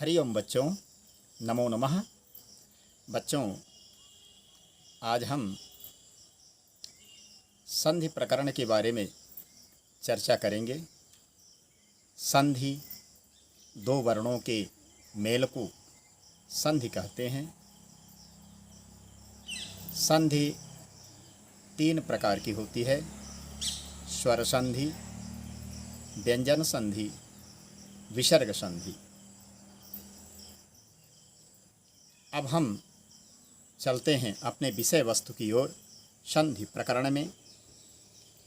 हरिओम बच्चों, नमो नमः। बच्चों, आज हम संधि प्रकरण के बारे में चर्चा करेंगे। संधि, दो वर्णों के मेल को संधि कहते हैं। संधि तीन प्रकार की होती है: स्वर संधि, व्यंजन संधि, विसर्ग संधि। अब हम चलते हैं अपने विषय वस्तु की ओर। संधि प्रकरण में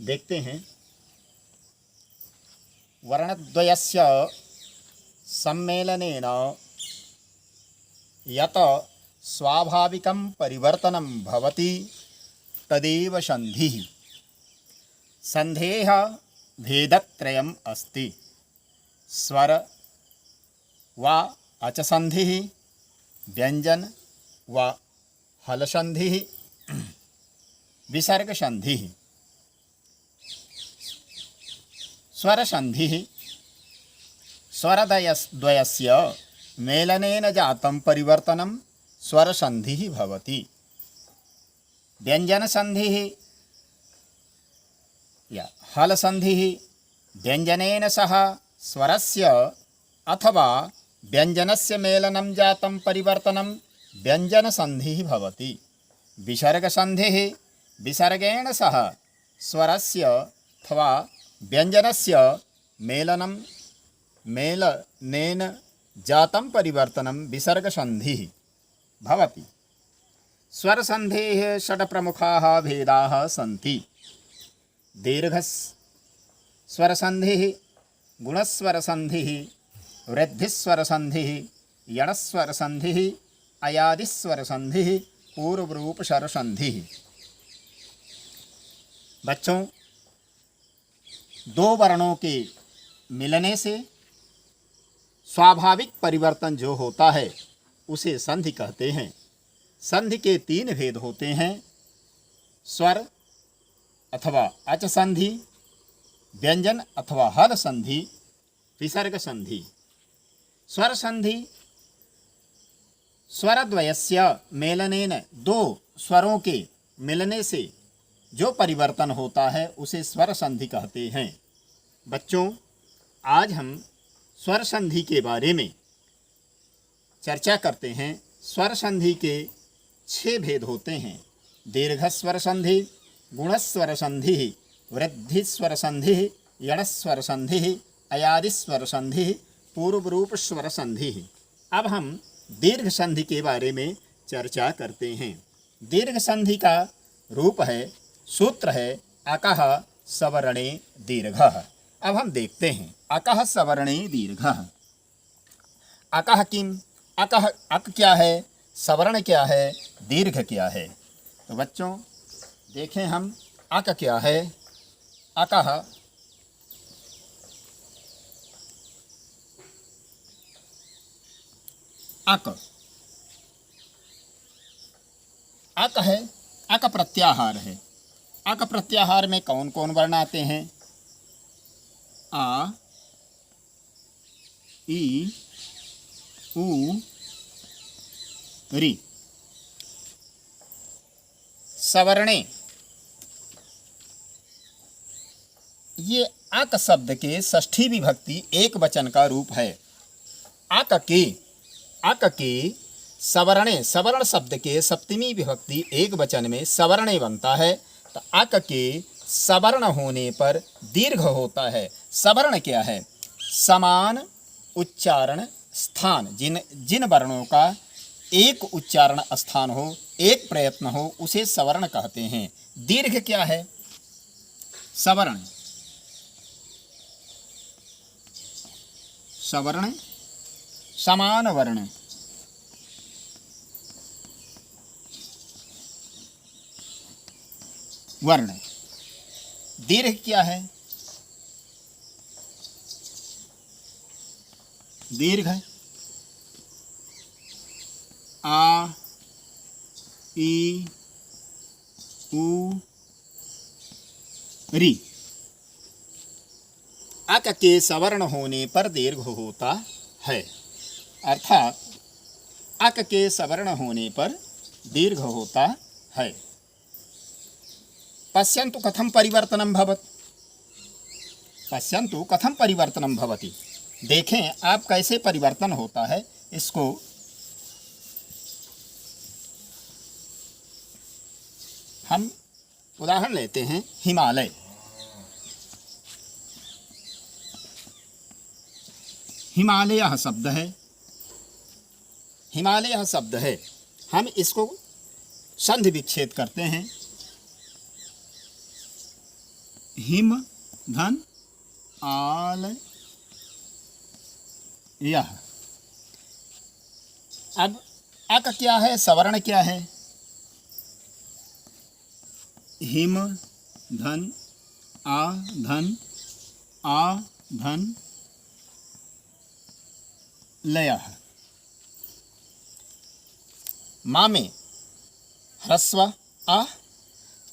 देखते हैं, वर्णद्वयस्य सम्मेलनेन यत स्वाभाविकं परिवर्तनं भवति तदेव संधिः। संधेः भेदत्रयम् अस्ति: स्वर वा अच संधिः, व्यंजन व हल संधिः, विसर्ग संधिः। स्वर संधिः स्वरद्वयस्य मेलनेन जातं परिवर्तनं स्वर संधिः भवति। व्यंजन संधिः या हल संधिः व्यंजनेन सह स्वरस्य अथवा व्यंजनस्य मेलनं जातं परिवर्तनं व्यंजन संधिः भवति। विसर्ग संधिः विसर्गेण सह स्वरस्य अथवा व्यंजनस्य मेलनेन जातं परिवर्तनं विसर्ग संधिः भवति। स्वर संधेः षट् प्रमुखाः भेदाः सन्ति: दीर्घ स्वर संधिः, गुणस्वर संधिः, वृद्धिस्वर संधिः, यणस्वर संधिः, अयादिस्वर संधिः, पूर्वरूप स्वर संधिः। बच्चों, दो वर्णों के मिलने से स्वाभाविक परिवर्तन जो होता है उसे संधि कहते हैं। संधि के तीन भेद होते हैं: स्वर अथवा अच संधि, व्यंजन अथवा हल संधि, विसर्ग संधि। स्वर संधि स्वरद्वयस्य मेलनेन, दो स्वरों के मिलने से जो परिवर्तन होता है उसे स्वर संधि कहते हैं। बच्चों, आज हम स्वर संधि के बारे में चर्चा करते हैं। स्वर संधि के 6 भेद होते हैं: दीर्घ स्वर संधि, गुणस्वर संधि, वृद्धिस्वर संधि, यणस्वर संधि, अयादिस्वर संधि, पूर्व रूप स्वर संधि। अब हम दीर्घ संधि के बारे में चर्चा करते हैं। दीर्घ संधि का रूप है, सूत्र है अकः सवर्णे दीर्घः। अब हम देखते हैं अकः सवर्णे दीर्घः। अकः किम? अकः अक क्या है, सवर्ण क्या है, दीर्घ क्या है? तो बच्चों देखें हम अक क्या है। अकः अक, अक है, अक प्रत्याहार है। अक प्रत्याहार में कौन कौन वर्ण आते हैं? आ, ई, उ, री। सवर्णे, ये अक शब्द के षष्ठी विभक्ति एक वचन का रूप है। अक के सवर्णे, सवर्ण शब्द के सप्तमी विभक्ति एक वचन में सवर्णे बनता है। तो अक के सवर्ण होने पर दीर्घ होता है। सवर्ण क्या है? समान उच्चारण स्थान, जिन वर्णों का एक उच्चारण स्थान हो, एक प्रयत्न हो, उसे सवर्ण कहते हैं। दीर्घ क्या है? सवर्ण, सवर्ण समान वर्ण, वर्ण। दीर्घ क्या है? दीर्घ आ, ई, उ, री। अक के सवर्ण होने पर दीर्घ होता है। अर्थात अक के सवर्ण होने पर दीर्घ होता है। पश्यन्तु कथम परिवर्तनं भवति। पश्यन्तु कथम परिवर्तनं भवति। देखें आप कैसे परिवर्तन होता है। इसको हम उदाहरण लेते हैं हिमालय। हिमालय शब्द है, हिमालय शब्द है। हम इसको संधि विच्छेद करते हैं। हिम धन आल यह। अब अक क्या है, सवर्ण क्या है। हिम धन आ धन लय। माँ में ह्रस्व आ,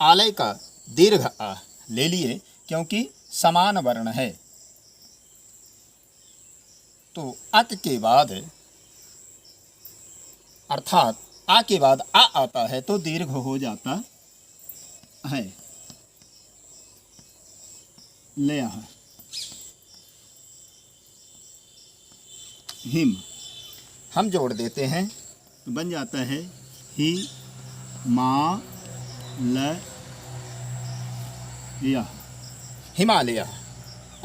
आलय का दीर्घ आ ले लिए क्योंकि समान वर्ण है। तो अक के बाद अर्थात आ के बाद आ आता है तो दीर्घ हो जाता है। लय हिम हम जोड़ देते हैं तो बन जाता है ही मा ल या हिमालय।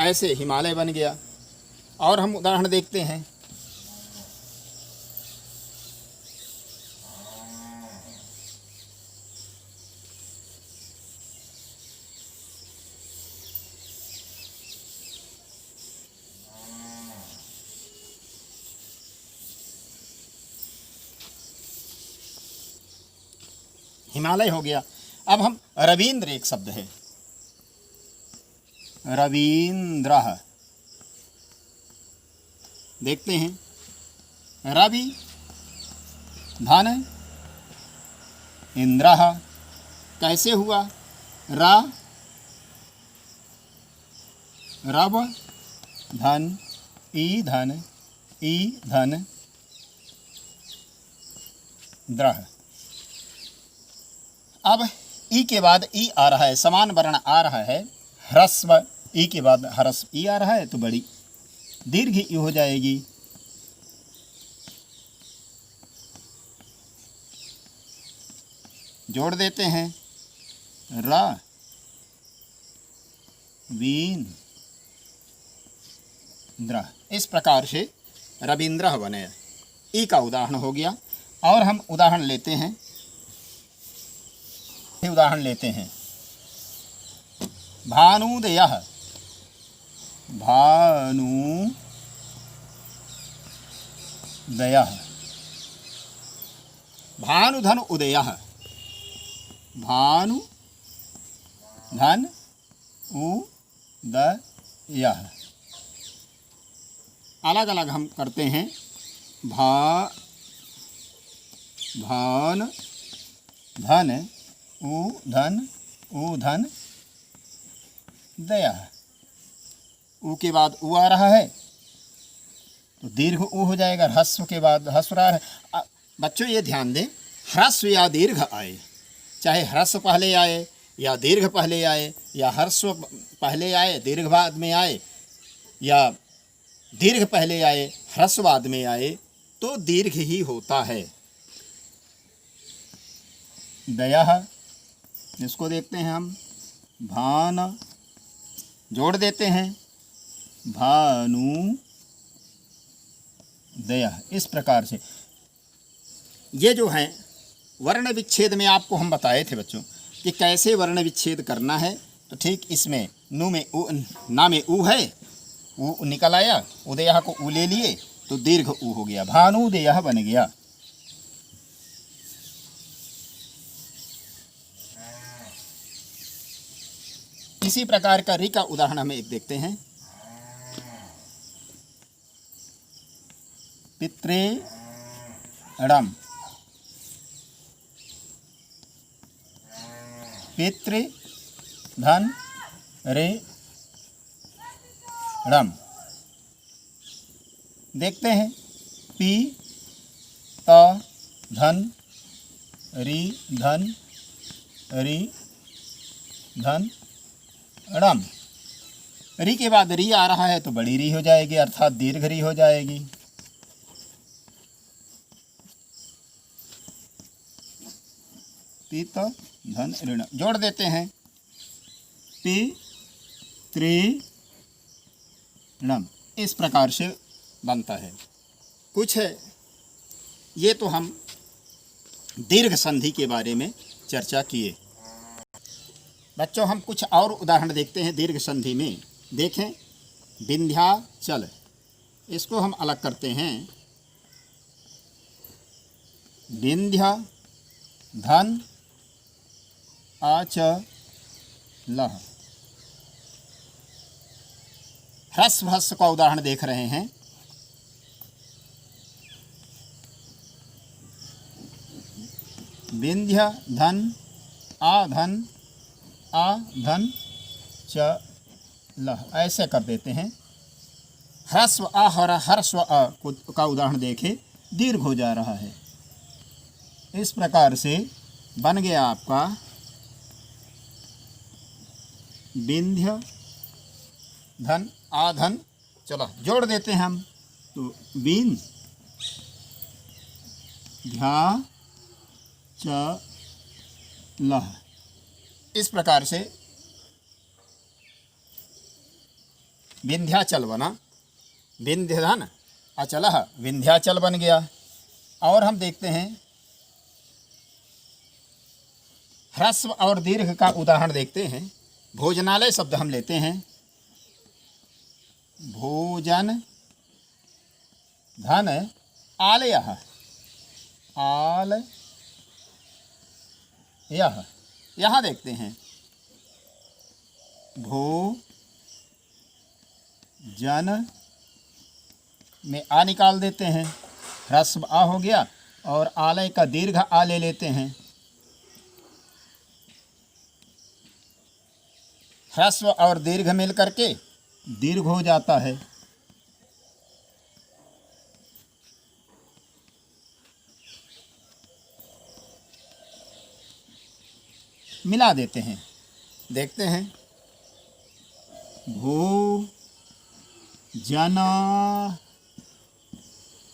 ऐसे हिमालय बन गया। और हम उदाहरण देखते हैं। हिमालय हो गया। अब हम रवींद्र, एक शब्द है रवींद्र। देखते हैं रवि धन इंद्र। कैसे हुआ। रव धन ई धन द्रह। अब ई के बाद ई आ रहा है, समान वर्ण आ रहा है। ह्रस्व ई के बाद ह्रस्व ई आ रहा है तो बड़ी दीर्घ ई हो जाएगी। जोड़ देते हैं रा वीन द्र। इस प्रकार से रवींद्र बने। ई का उदाहरण हो गया। और हम उदाहरण लेते हैं, भानुदयः। भानुदयः भानुधन उदयः। भानुधन उदयः। अलग अलग हम करते हैं। भान धन ऊधन दया। ऊ के बाद ऊ आ रहा है तो दीर्घ ऊ हो जाएगा। ह्रस्व के बाद ह्रस्व आ रहा है। बच्चों ये ध्यान दें, ह्रस्व या दीर्घ आए, चाहे ह्रस्व पहले आए या दीर्घ पहले आए, या ह्रस्व पहले आए दीर्घ बाद में आए, या दीर्घ पहले आए ह्रस्व बाद में आए, तो दीर्घ ही होता है। दया, इसको देखते हैं हम। भान जोड़ देते हैं भानु दया। इस प्रकार से ये जो है वर्ण विच्छेद में आपको हम बताए थे बच्चों कि कैसे वर्ण विच्छेद करना है। तो ठीक इसमें नु में ऊ, ना में ऊ है, ऊ निकल आया, उदया को ऊ ले लिए तो दीर्घ ऊ हो गया, भानुदयः बन गया। इसी प्रकार का रि का उदाहरण हमें एक देखते हैं। पितृणम, पितृ धन रे रम। देखते हैं पी त धन री धन री धन णम। री के बाद री आ रहा है तो बड़ी री हो जाएगी, अर्थात दीर्घ री हो जाएगी। पित धन ऋण जोड़ देते हैं, पी त्रि णम। इस प्रकार से बनता है। कुछ है ये तो हम दीर्घ संधि के बारे में चर्चा किए। बच्चों हम कुछ और उदाहरण देखते हैं दीर्घ संधि में। देखें, विंध्याचल, इसको हम अलग करते हैं। विंध्य धन आचल। ह्रस्व ह्रस्व का उदाहरण देख रहे हैं। विंध्य धन आधन आधन चल, ऐसे कर देते हैं। ह्रस्व आ और ह्रस्व अ का उदाहरण देखें, दीर्घ हो जा रहा है। इस प्रकार से बन गया आपका विंध्य धन आधन। चलो जोड़ देते हैं हम, तो विंध्या चल। इस प्रकार से विंध्याचल बना। विंध्य धन अचल विंध्याचल बन गया। और हम देखते हैं ह्रस्व और दीर्घ का उदाहरण देखते हैं। भोजनालय शब्द हम लेते हैं। भोजन धन आलयः आल यह, यहाँ देखते हैं भो जन में आ निकाल देते हैं, ह्रस्व आ हो गया, और आलय का दीर्घ आ ले लेते हैं। ह्रस्व और दीर्घ मिल करके दीर्घ हो जाता है। मिला देते हैं, देखते हैं भो जना।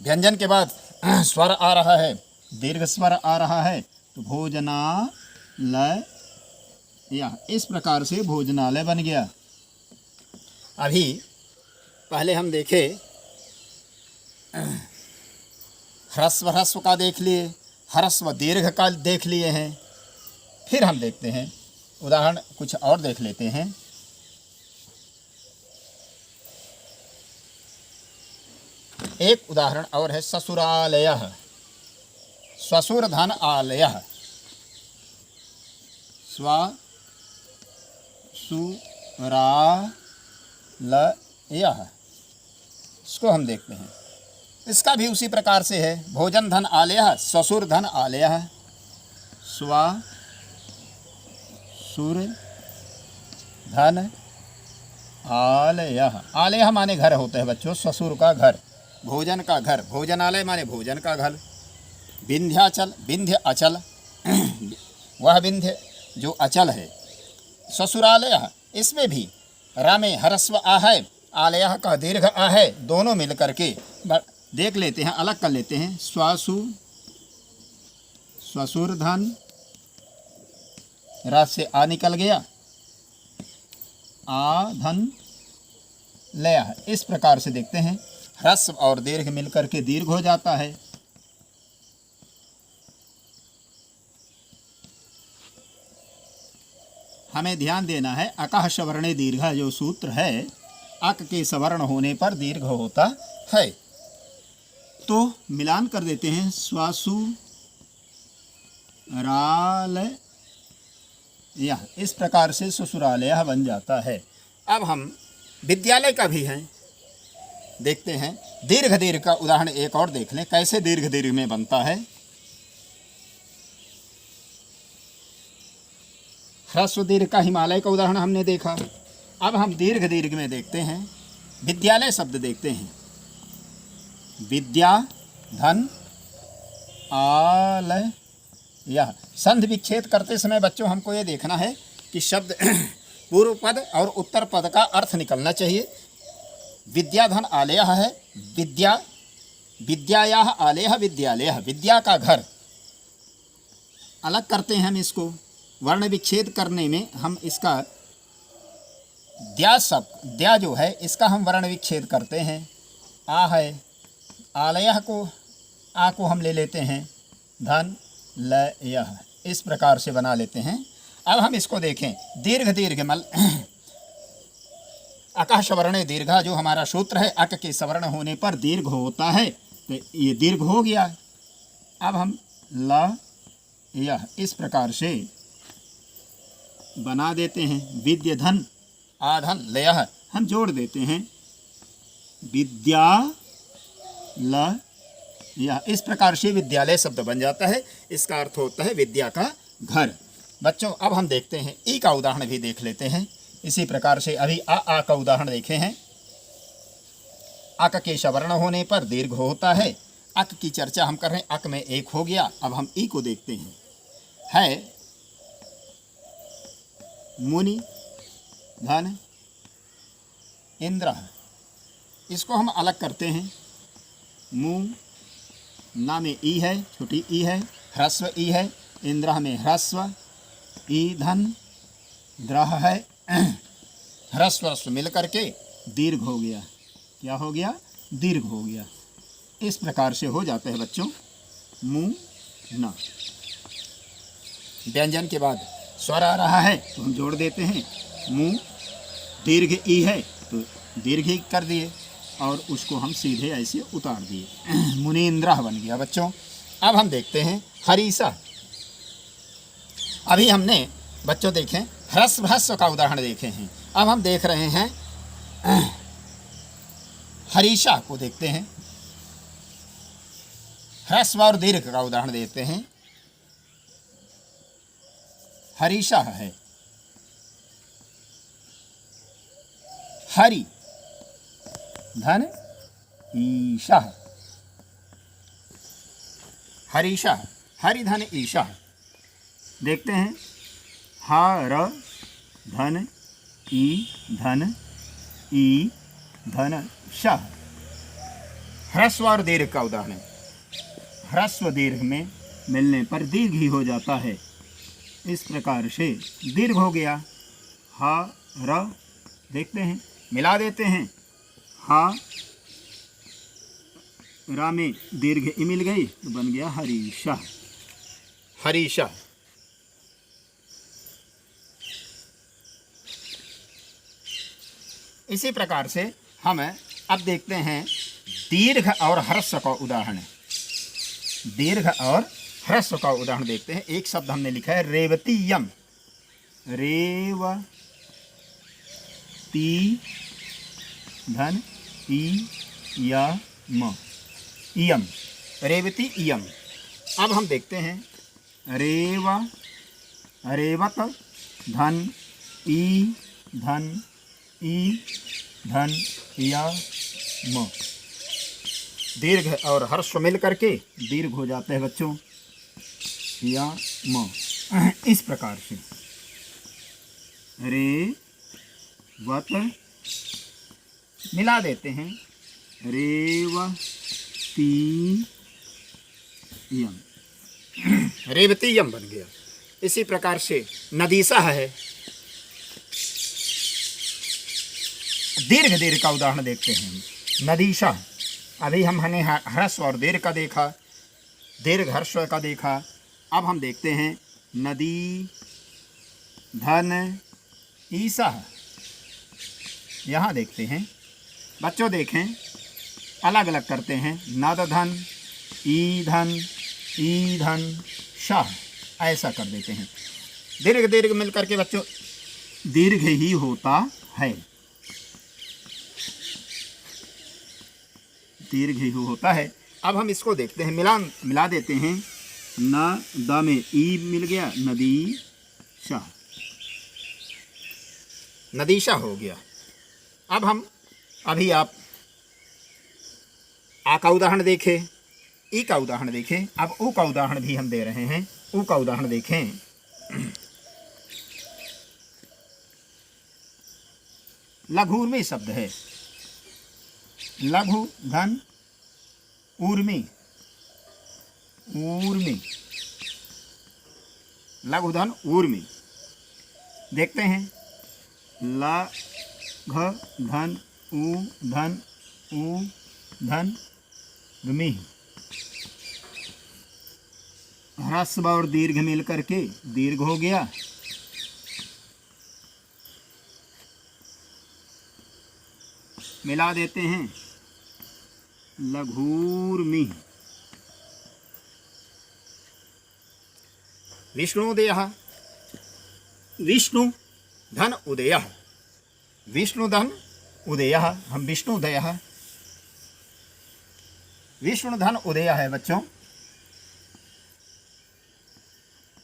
व्यंजन के बाद स्वर आ रहा है, दीर्घ स्वर आ रहा है, तो भोजनालय, या इस प्रकार से भोजनालय बन गया। अभी पहले हम देखे ह्रस्व ह्रस्व का देख लिए, ह्रस्व दीर्घ का देख लिए हैं। फिर हम देखते हैं उदाहरण कुछ और देख लेते हैं। एक उदाहरण और है ससुरालयः। ससुर धन आलयः, स्वसुरालयः, इसको हम देखते हैं। इसका भी उसी प्रकार से है। भोजन धन आलयः, ससुर धन आलयः, स्वसुर धन आलयः। आलयः माने घर होता है बच्चों, ससुर का घर, भोजन का घर। भोजनालय माने भोजन का घर। विंध्याचल, विंध्य अचल, वह विंध्य जो अचल है। ससुरालयः, इसमें भी रा में ह्रस्व आ है, आलयः का दीर्घ आ है, दोनों मिल करके देख लेते हैं, अलग कर लेते हैं। स्वसुर धन, रा से आ निकल गया, आ धन लय। इस प्रकार से देखते हैं ह्रस्व और दीर्घ मिलकर के दीर्घ हो जाता है। हमें ध्यान देना है, अकः सवर्णे दीर्घ जो सूत्र है, अक के सवर्ण होने पर दीर्घ होता है। तो मिलान कर देते हैं, स्वसुरालय, यह इस प्रकार से ससुरालय बन जाता है। अब हम विद्यालय का भी हैं, देखते हैं। दीर्घ दीर्घ का उदाहरण एक और देख लें, कैसे दीर्घ दीर्घ में बनता है। ह्रस्व दीर्घ का हिमालय का उदाहरण हमने देखा। अब हम दीर्घ दीर्घ में देखते हैं, विद्यालय शब्द देखते हैं। विद्या धन आलय यह। संधि विच्छेद करते समय बच्चों हमको ये देखना है कि शब्द पूर्व पद और उत्तर पद का अर्थ निकलना चाहिए। विद्याधन आलयः है, विद्या, विद्यायाः आलयः विद्यालयः, विद्या का घर। अलग करते हैं हम इसको, वर्ण विच्छेद करने में हम इसका द्या शब्द, द्या जो है इसका हम वर्ण विच्छेद करते हैं। आ है, आलयः को, आ को हम ले लेते हैं धन लयः, इस प्रकार से बना लेते हैं। अब हम इसको देखें, दीर्घ दीर्घ मल अकः सवर्णे दीर्घा जो हमारा सूत्र है, अक के सवर्ण होने पर दीर्घ होता है, तो ये दीर्घ हो गया। अब हम ल यह इस प्रकार से बना देते हैं। विद्य धन आधन लयः हम जोड़ देते हैं, विद्या ल यह, इस प्रकार से विद्यालय शब्द बन जाता है। इसका अर्थ होता है विद्या का घर। बच्चों अब हम देखते हैं ई का उदाहरण भी देख लेते हैं। इसी प्रकार से अभी आ का उदाहरण देखे हैं। अक के सवर्ण होने पर दीर्घ होता है। अक की चर्चा हम कर रहे हैं, अक में एक हो गया। अब हम ई को देखते हैं। है मुनि धन इंद्र, इसको हम अलग करते हैं। मुँह ना में ई है, छोटी ई है, ह्रस्व ई है, इंद्र में ह्रस्व ई धन द्रह है, ह्रस्व ह्रस्व मिल करके दीर्घ हो गया। क्या हो गया? दीर्घ हो गया। इस प्रकार से हो जाता है बच्चों मुँह न। व्यंजन के बाद स्वर आ रहा है तो हम जोड़ देते हैं। मुँह दीर्घ ई है तो दीर्घ ही कर दिए और उसको हम सीधे ऐसे उतार दिए, मुनीन्द्र बन गया बच्चों। अब हम देखते हैं हरीसा। अभी हमने बच्चों देखें ह्रस्व ह्रस्व का उदाहरण देखे हैं। अब हम देख रहे हैं हरीशा को देखते हैं। ह्रस्व और दीर्घ का उदाहरण देते हैं। हरीशा है, हरि धन ईशा, हरीशा, हरि धन ईशा। देखते हैं हर धन ई धन शाह। ह्रस्व और दीर्घ का उदाहरण। ह्रस्व दीर्घ में मिलने पर दीर्घ ही हो जाता है। इस प्रकार से दीर्घ हो गया। हा र देखते हैं, मिला देते हैं। हा रा में दीर्घ ई मिल गई तो बन गया हरीशा, हरीशा। इसी प्रकार से हम अब देखते हैं दीर्घ और ह्रस्व का उदाहरण। दीर्घ और ह्रस्व का उदाहरण देखते हैं। एक शब्द हमने लिखा है रेवतीयम, रेवती धन ई या म, इयम, रेवती इयम। अब हम देखते हैं रेवा, रेवत धन ई धन या म। दीर्घ और ह्रस्व मिल करके दीर्घ हो जाते हैं बच्चों या म। इस प्रकार से रे वत मिला देते हैं, रेवती यम, रेवती यम बन गया। इसी प्रकार से नदीसा है। दीर्घ दीर्घ का उदाहरण देखते हैं। नदीशा, अभी हमने ह्रस्व और दीर्घ का देखा, दीर्घ ह्रस्व का देखा। अब हम देखते हैं नदी धन ईसा। यहाँ देखते हैं बच्चों, देखें अलग अलग करते हैं। नद धन ई धन शाह, ऐसा कर देते हैं। दीर्घ दीर्घ मिल करके बच्चों दीर्घ ही होता है, दीर्घ ही होता है। अब हम इसको देखते हैं, मिला देते हैं। न द में ई मिल गया, नदी शाह, नदीशा हो गया। अब हम अभी आप आ का उदाहरण देखें। ई का उदाहरण देखें। अब ऊ का उदाहरण भी हम दे रहे हैं। ऊ का उदाहरण देखें। लघुर्मी शब्द है। लघु धन ऊर्मी, ऊर्मी, लघु धन ऊर्मी। देखते हैं, ल घ धन ऊ धन ऊ धन र्मी। ह्रस्व और दीर्घ मिल करके दीर्घ हो गया। मिला देते हैं, लघूर्मी। विष्णुदयः, विष्णु धन उदयः, विष्णु धन उदयः। हम विष्णुदयः, विष्णु धन उदय है बच्चों।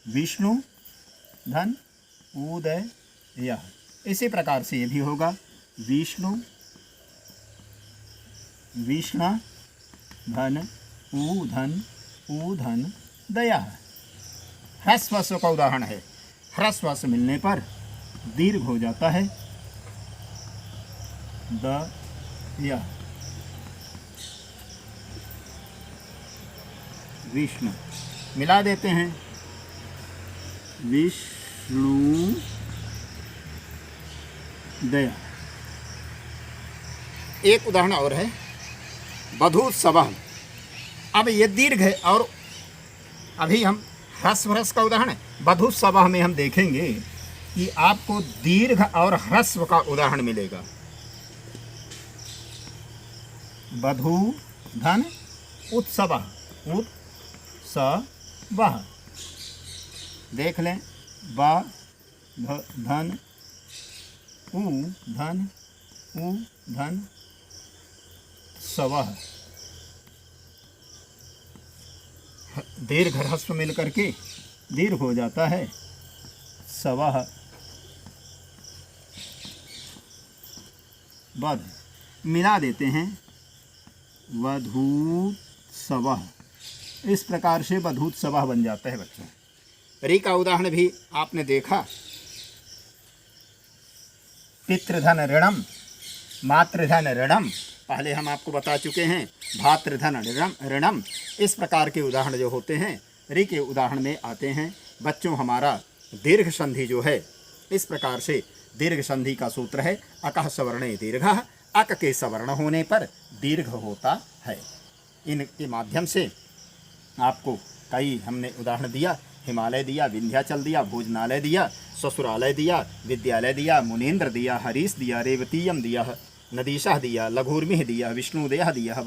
विष्णु धन उदय। इसी प्रकार से ये भी होगा, विष्णु विष्णु धन ऊ धन दया। ह्रस्व का उदाहरण है। ह्रस्व से मिलने पर दीर्घ हो जाता है, द या। विष्णु मिला देते हैं, विष्णु दया। एक उदाहरण और है, बधूत्सवः। अब ये दीर्घ है और अभी हम ह्रस्व का उदाहरण है। बधूत्सवः में हम देखेंगे कि आपको दीर्घ और ह्रस्व का उदाहरण मिलेगा। बधू धन उत्सवः, उत्सवः। देख लें, ब धन ऊ धन सवः। दीर्घ ह्रस्व मिल करके दीर्घ हो जाता है, सवः। बध मिला देते हैं, वधूत्सवः। इस प्रकार से वधूत्सवः बन जाता है बच्चों। री का उदाहरण भी आपने देखा, पितृधन ऋणम, मातृधन ऋणम। पहले हम आपको बता चुके हैं, भातृधन ऋणम। इस प्रकार के उदाहरण जो होते हैं री के उदाहरण में आते हैं। बच्चों, हमारा दीर्घ संधि जो है, इस प्रकार से दीर्घ संधि का सूत्र है, अकः सवर्णे दीर्घः। अक के सवर्ण होने पर दीर्घ होता है। इनके माध्यम से आपको कई हमने उदाहरण दिया। हिमालय दिया, विंध्याचल दिया, भोजनालय दिया, ससुरालय दिया, विद्यालय दिया, मुनीन्द्र दिया, हरीश दिया, रेवतीयम दिया, नदीशः दिया, लघुर्मिः दिया, विष्णुदयः दिया,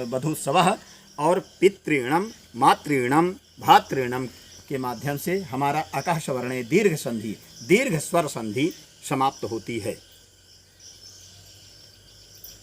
वधूत्सवः और पितृणम, मातृणम, भातृणम के माध्यम से हमारा अकः सवर्णे दीर्घ संधि, दीर्घ स्वर संधि समाप्त होती है।